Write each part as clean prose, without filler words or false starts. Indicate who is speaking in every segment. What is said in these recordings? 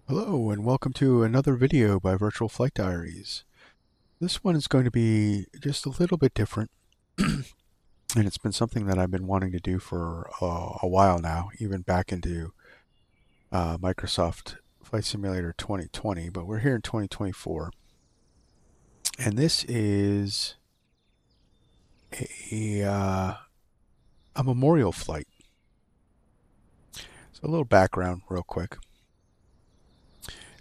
Speaker 1: Hello and welcome to another video by Virtual Flight Diaries. This one is going to be just a little bit different and it's been something that I've been wanting to do for a while now, even back into Microsoft Flight Simulator 2020, but we're here in 2024 and this is a memorial flight. So a little background real quick.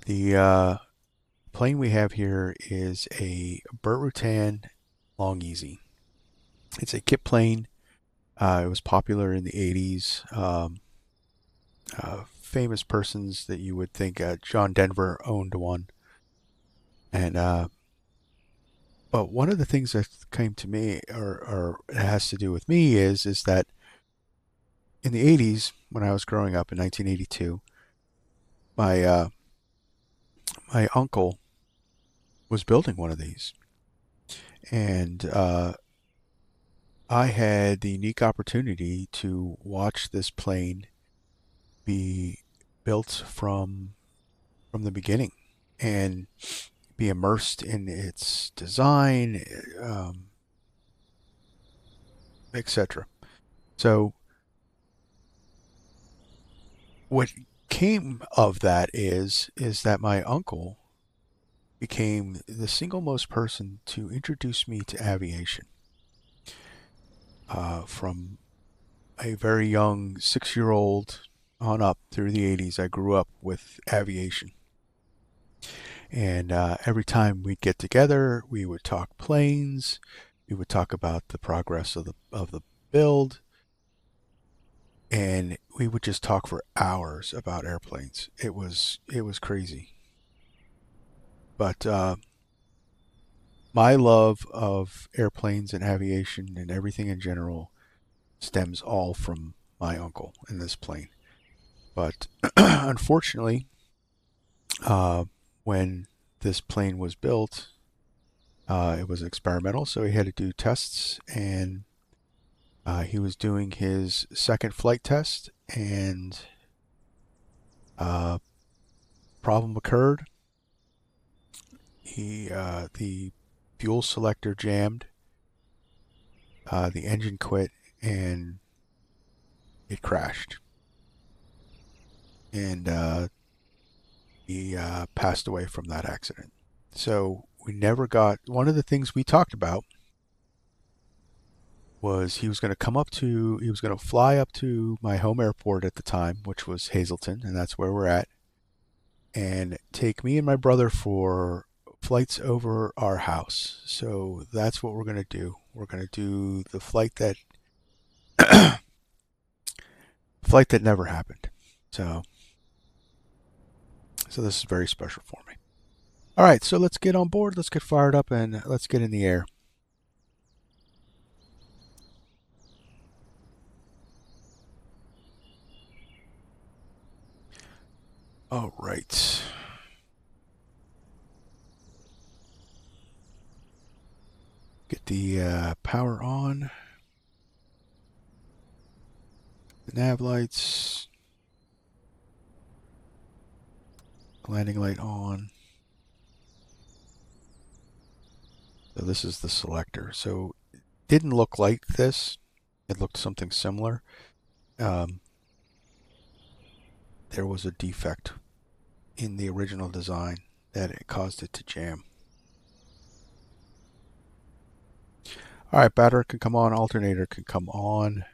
Speaker 1: The plane we have here is a Rutan Long-EZ. It's a kit plane. It was popular in the 80s. Famous persons that you would think John Denver owned one. And but one of the things that came to me, or it has to do with me, is that in the 80s, when I was growing up in 1982, my my uncle was building one of these, and I had the unique opportunity to watch this plane be built from the beginning and be immersed in its design, etc. So what came of that is that my uncle became the single most person to introduce me to aviation. From a very young 6-year-old on up through the 80s, I grew up with aviation. And every time we'd get together, we would talk planes. We would talk about the progress of the build, and we would just talk for hours about airplanes. It was crazy. But my love of airplanes and aviation and everything in general stems all from my uncle in this plane. But unfortunately, when this plane was built, it was experimental, so he had to do tests, and he was doing his second flight test, and problem occurred. The fuel selector jammed, the engine quit, and it crashed. And he passed away from that accident. So we never got, one of the things we talked about was he was going to fly up to my home airport at the time, which was Hazleton, and that's where we're at, and take me and my brother for flights over our house. So that's what we're going to do. We're going to do the flight that never happened. So this is very special for me. All right, so let's get on board. Let's get fired up and let's get in the air. All right. Get the power on. The nav lights. Landing light on. So this is the selector. So it didn't look like this. It looked something similar. There was a defect in the original design that it caused it to jam. All right, battery can come on, alternator can come on,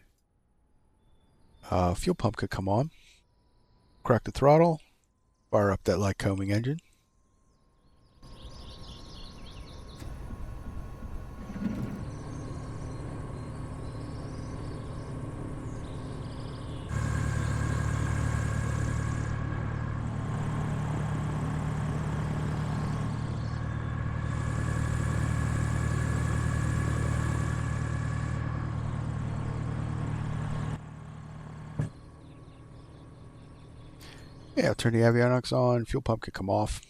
Speaker 1: fuel pump could come on. Crack the throttle, fire up that light combing engine. Yeah, turn the avionics on, fuel pump could come off.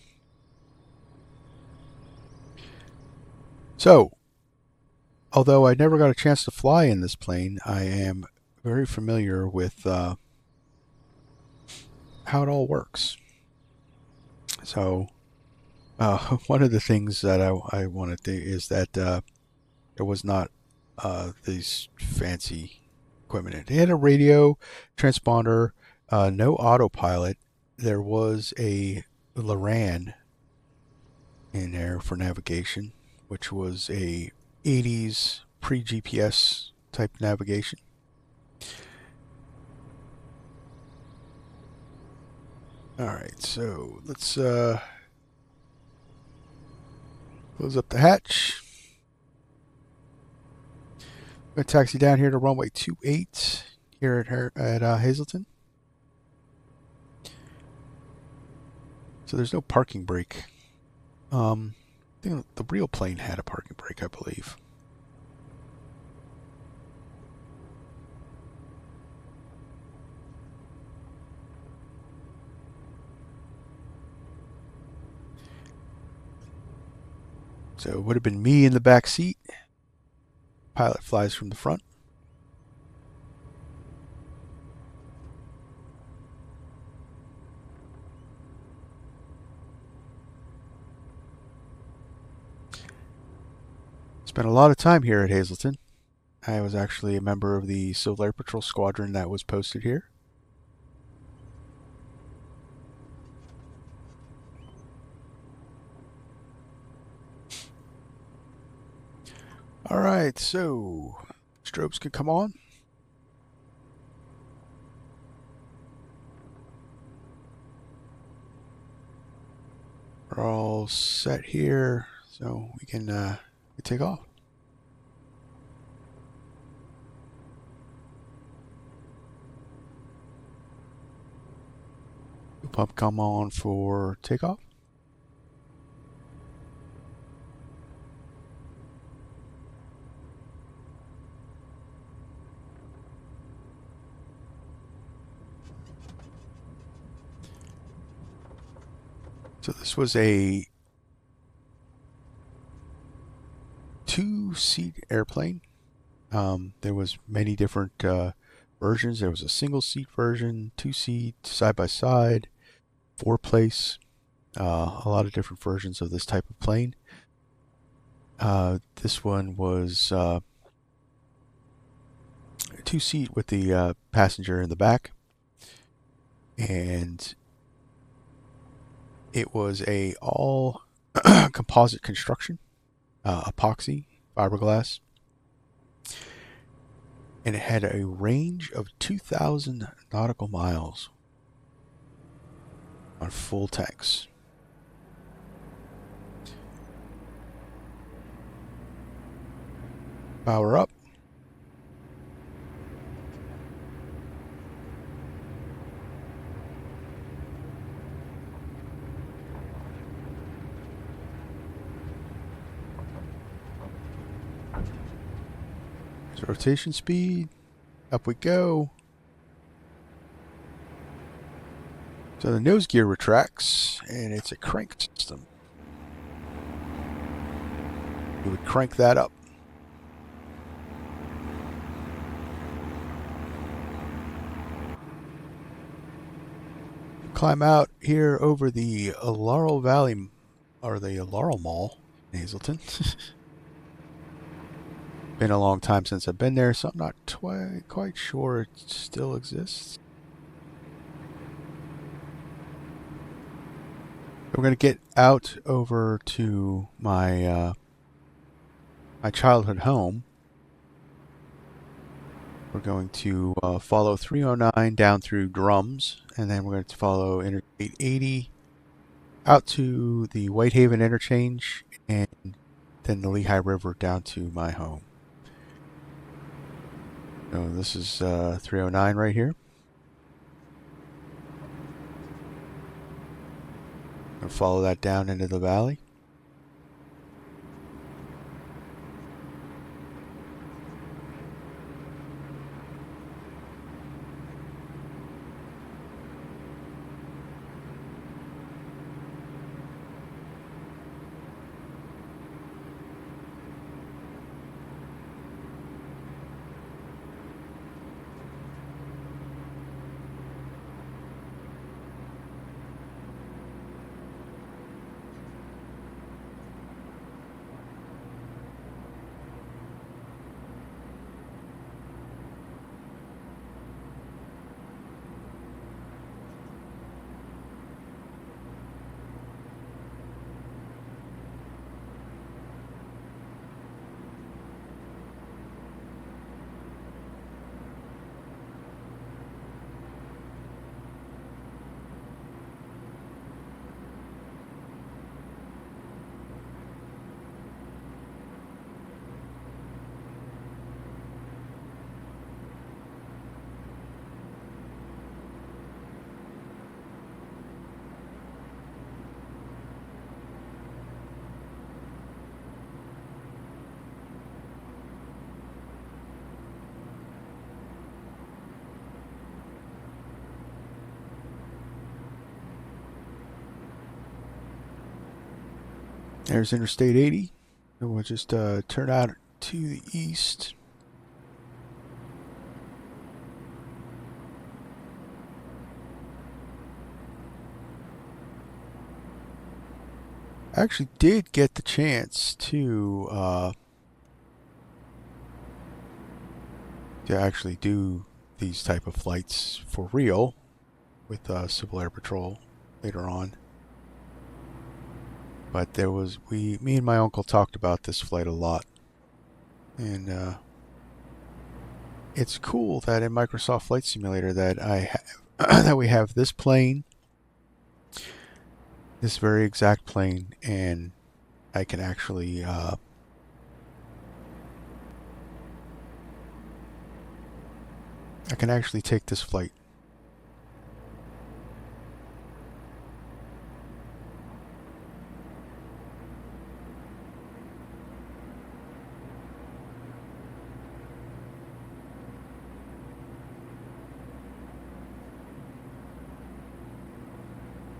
Speaker 1: So, although I never got a chance to fly in this plane, I am very familiar with how it all works. So one of the things that I wanted to is that there was not these fancy equipment. It had a radio, transponder, no autopilot. There was a Loran in there for navigation, which was a 80s pre-GPS type navigation. All right, so let's close up the hatch. I'm going to taxi down here to runway 28 here at Hazleton. So there's no parking brake. I think the real plane had a parking brake, I believe. So it would have been me in the back seat. Pilot flies from the front. Spent a lot of time here at Hazleton. I was actually a member of the Civil Air Patrol squadron that was posted here. All right, so strobes can come on. We're all set here, so we can take off. Pump come on for takeoff. So this was a 2-seat airplane. There was many different versions. There was a single seat version, 2-seat, side by side, 4-place. A lot of different versions of this type of plane. This one was 2-seat with the passenger in the back, and it was a all composite construction, epoxy, fiberglass, and it had a range of 2,000 nautical miles on full tanks. Power up. Rotation speed, up we go. So the nose gear retracts, and it's a crank system. You would crank that up. Climb out here over the Laurel Valley, or the Laurel Mall in Hazleton. Been a long time since I've been there, so I'm not quite sure it still exists. We're going to get out over to my my childhood home. We're going to follow 309 down through Drums, and then we're going to follow Interstate 80 out to the Whitehaven interchange, and then the Lehigh River down to my home. So this is 309 right here. I'll follow that down into the valley. There's Interstate 80. And we'll just turn out to the east. I actually did get the chance to actually do these type of flights for real with Civil Air Patrol later on. But me and my uncle talked about this flight a lot, and it's cool that in Microsoft Flight Simulator that that we have this plane, this very exact plane, and I can actually take this flight.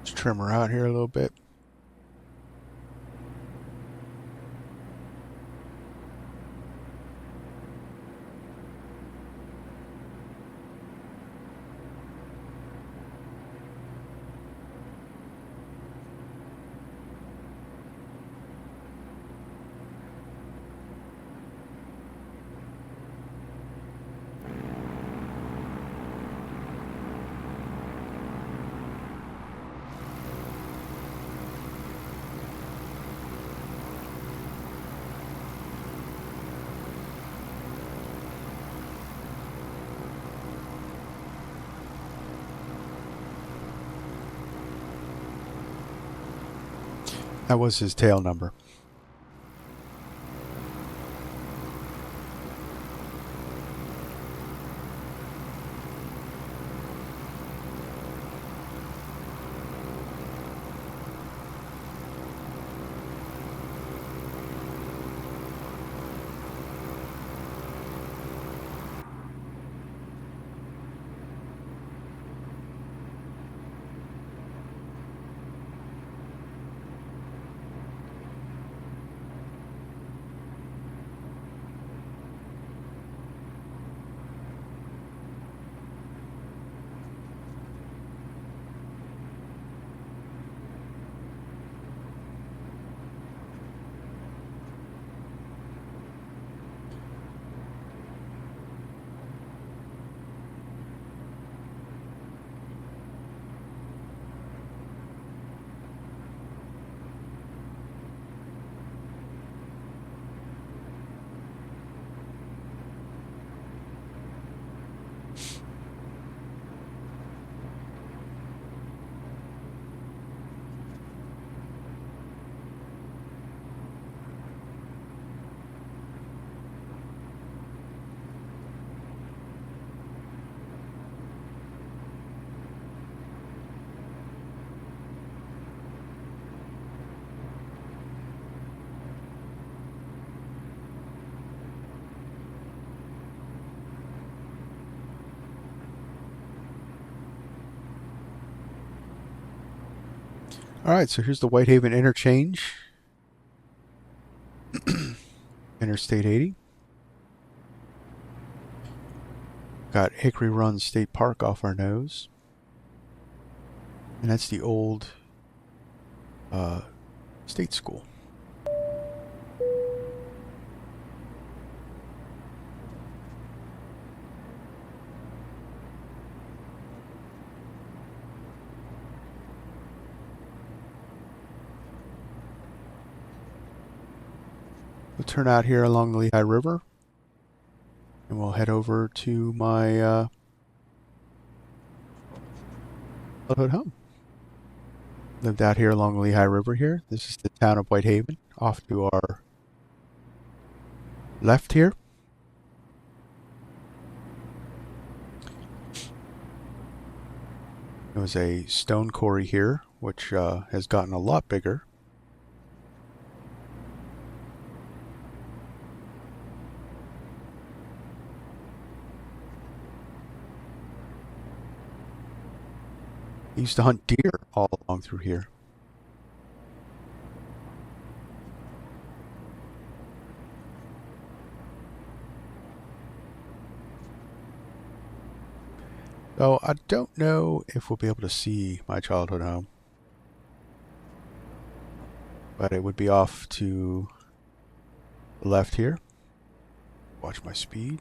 Speaker 1: Let's trim her out here a little bit. That was his tail number. Alright, so here's the Whitehaven interchange. Interstate 80. Got Hickory Run State Park off our nose. And that's the old state school. We'll turn out here along the Lehigh River, and we'll head over to my childhood home. Lived out here along the Lehigh River here. This is the town of Whitehaven, off to our left here. There was a stone quarry here, which has gotten a lot bigger. I used to hunt deer all along through here. So I don't know if we'll be able to see my childhood home, but it would be off to the left here. Watch my speed.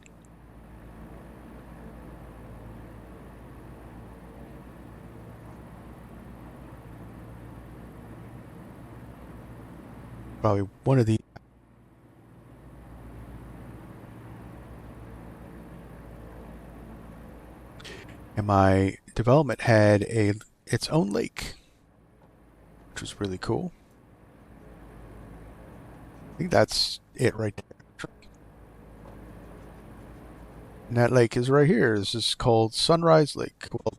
Speaker 1: Probably one of the and my development had its own lake, which was really cool. I think that's it right there. And that lake is right here. This is called Sunrise Lake. Well,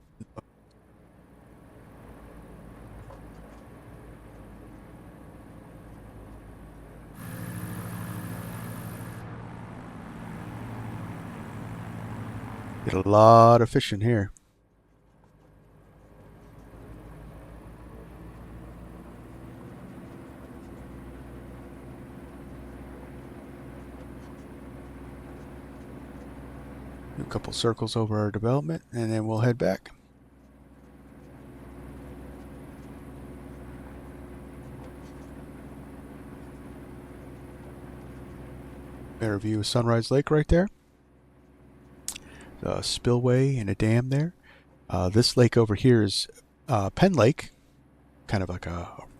Speaker 1: get a lot of fish in here. Do a couple circles over our development, and then we'll head back. Better view of Sunrise Lake right there. A spillway and a dam there. This lake over here is Penn Lake, kind of like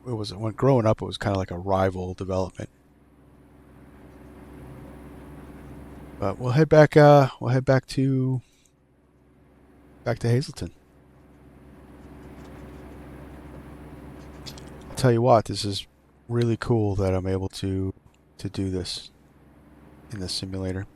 Speaker 1: when growing up, it was kind of like a rival development. But we'll head back. We'll head back to Hazleton. I'll tell you what, this is really cool that I'm able to do this in this simulator.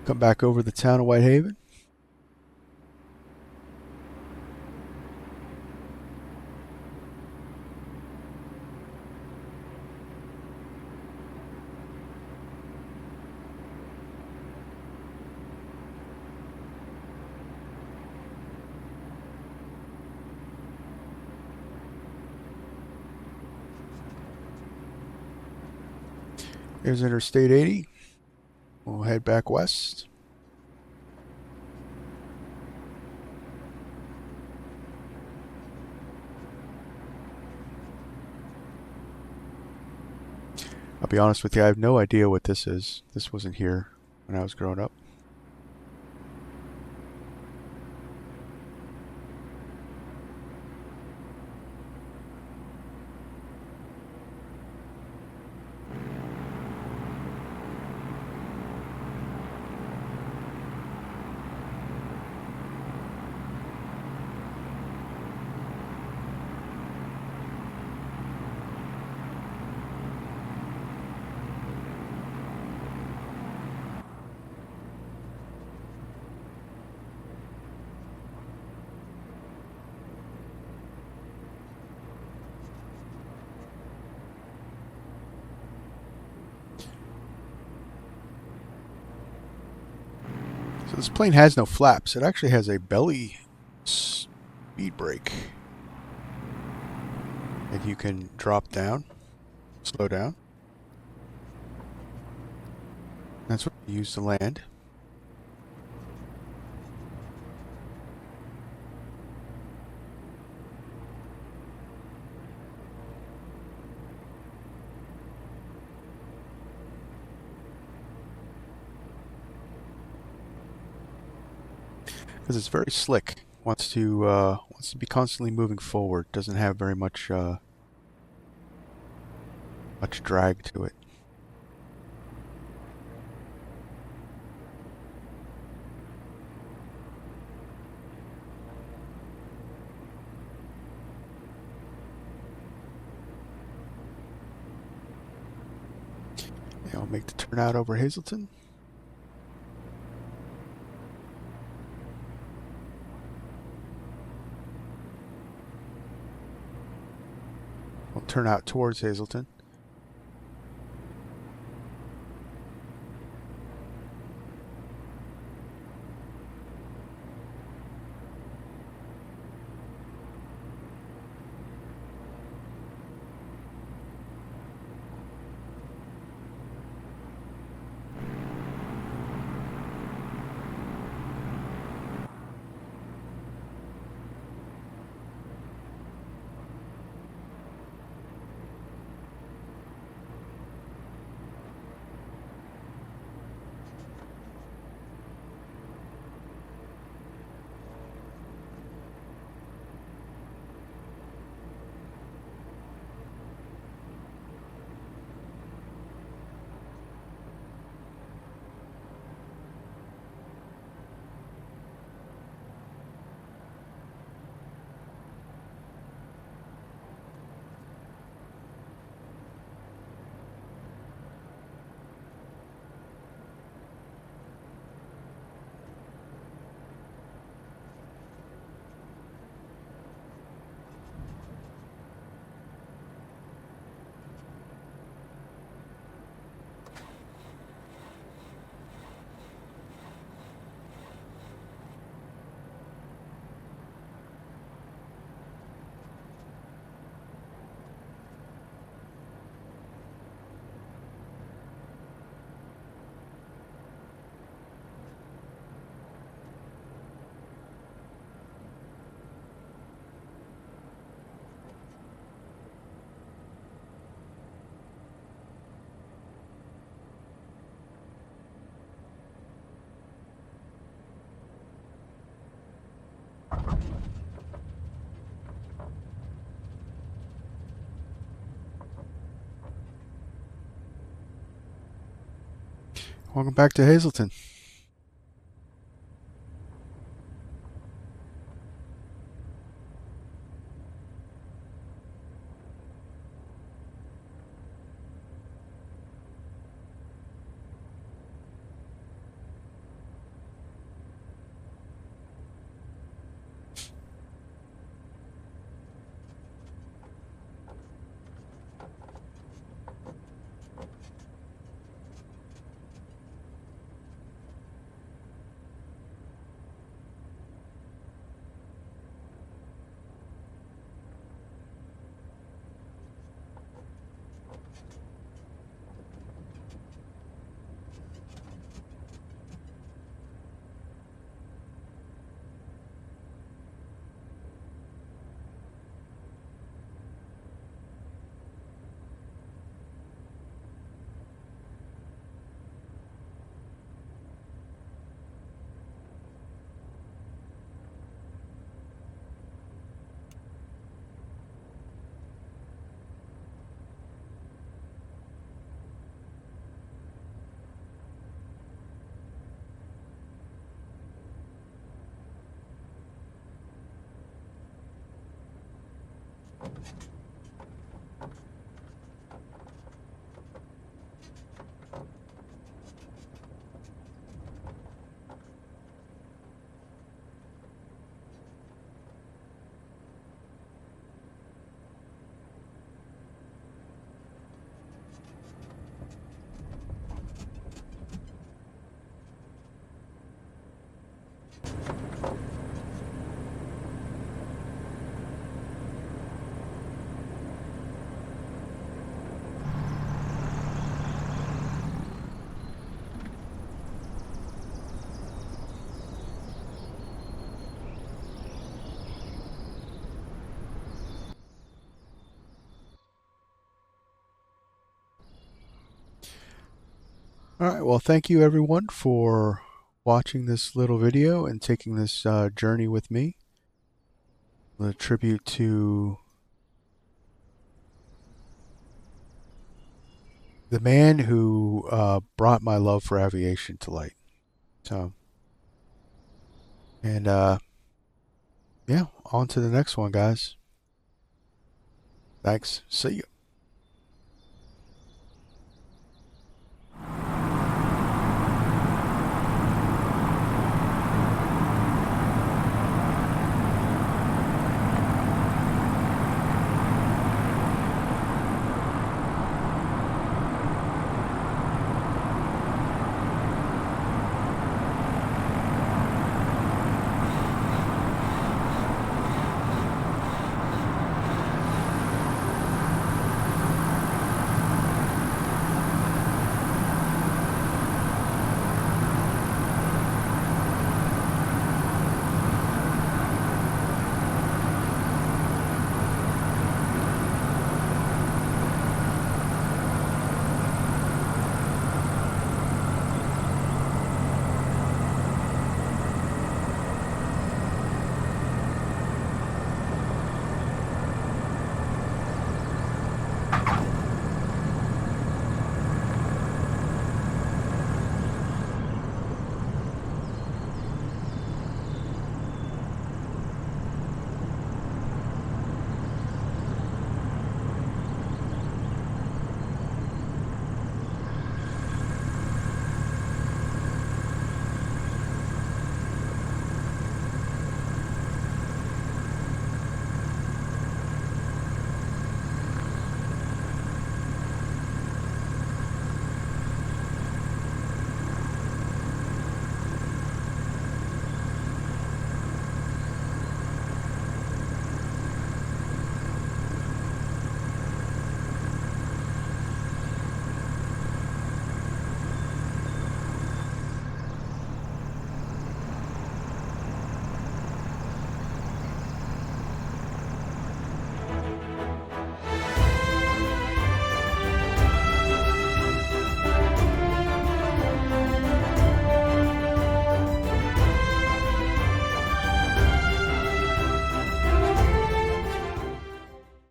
Speaker 1: Come back over the town of Whitehaven. There's Interstate 80. We'll head back west. I'll be honest with you, I have no idea what this is. This wasn't here when I was growing up. So this plane has no flaps. It actually has a belly speed brake that you can drop down, slow down. That's what you use to land. Because it's very slick. Wants to be constantly moving forward. Doesn't have very much drag to it. Yeah, I'll make the turn out over Hazleton. turn out towards Hazleton. Welcome back to Hazleton. All right, well, thank you everyone for watching this little video and taking this journey with me. A tribute to the man who brought my love for aviation to light. So, and yeah, on to the next one, guys. Thanks. See you.